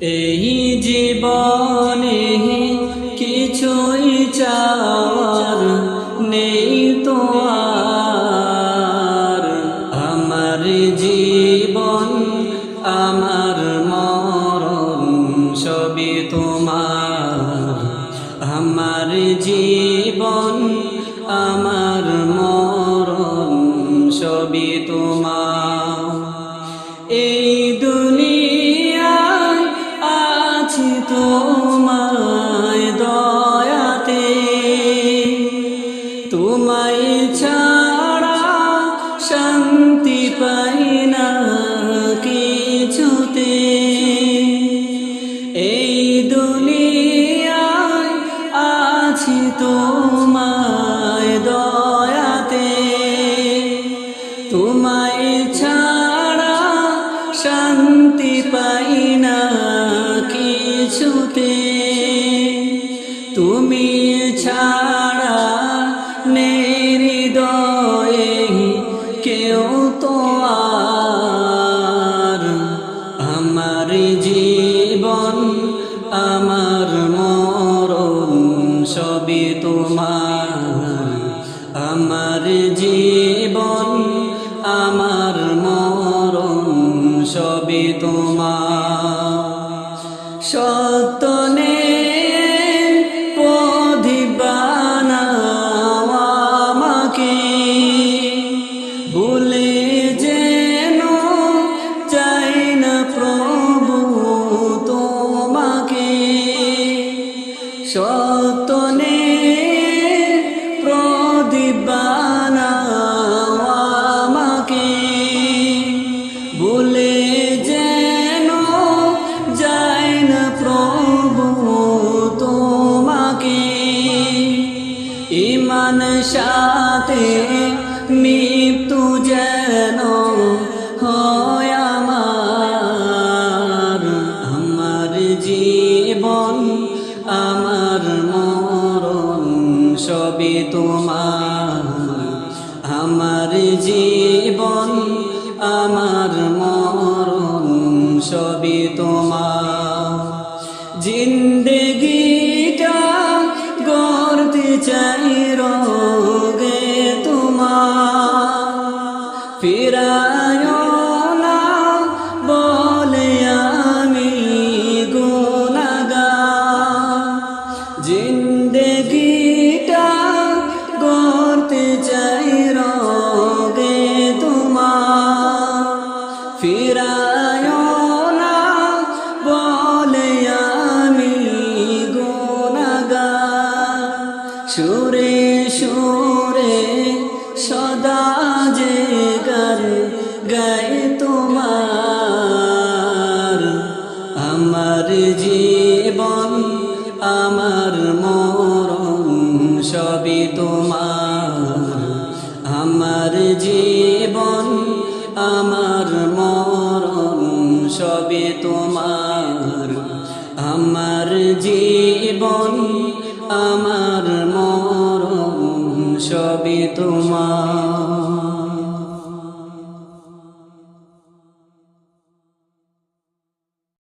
এই জীবনে কিছুই চাওয়ার নেই তো আর। আমার জীবন আমার মরণ সবই তোমার। আমার জীবন আমার মরণ সবই তোমার। এই দুনিয়ায় আছি তোমায় দয়াতে, তোমায় ছাড়া শান্তি পাই না কিছুতে। এই দুনিয়ায় আছি তোমায় দয়াতে, তোমায় ছাড়া শান্তি পাই না কিছুতে। তুমি ছাড়া হৃদয়ে কেউ তো আর। আমার জীবন আমার মরণ সবই তোমার। আমার জীবন আমার মরণ সবই তোমার। সত্য পথি বানাও আমাকে, ভুলে যেন যাই না প্রভু তোমাকে। সত্য প্রদীপ বানাও আমাকে, ভুলে যেন যাই না প্রভু তোমাকে। ঈমান সাথে মৃত্যু যেন হয় আমার। আমার জীবন আমার মরণ সবই তোমার। আমার জীবন আমার মরণ সবই তোমার। জিন্দেগিটা গড়তে চাই রোগে তোমার, ফিরায় না বলে আমি গুনাহগার। জিন্দেগিটা গড়তে চাই রোগে তোমার, ফিরায় না বলে আমি গুনাহগার। সুরে সুরে সদা যে গান গাই তোমার। আমার জীবন আমার মরণ সবই তোমার। আমার জীবন আমার মরণ সবই তোমার। আমার জীবন আমার মরণ সবই তোমার।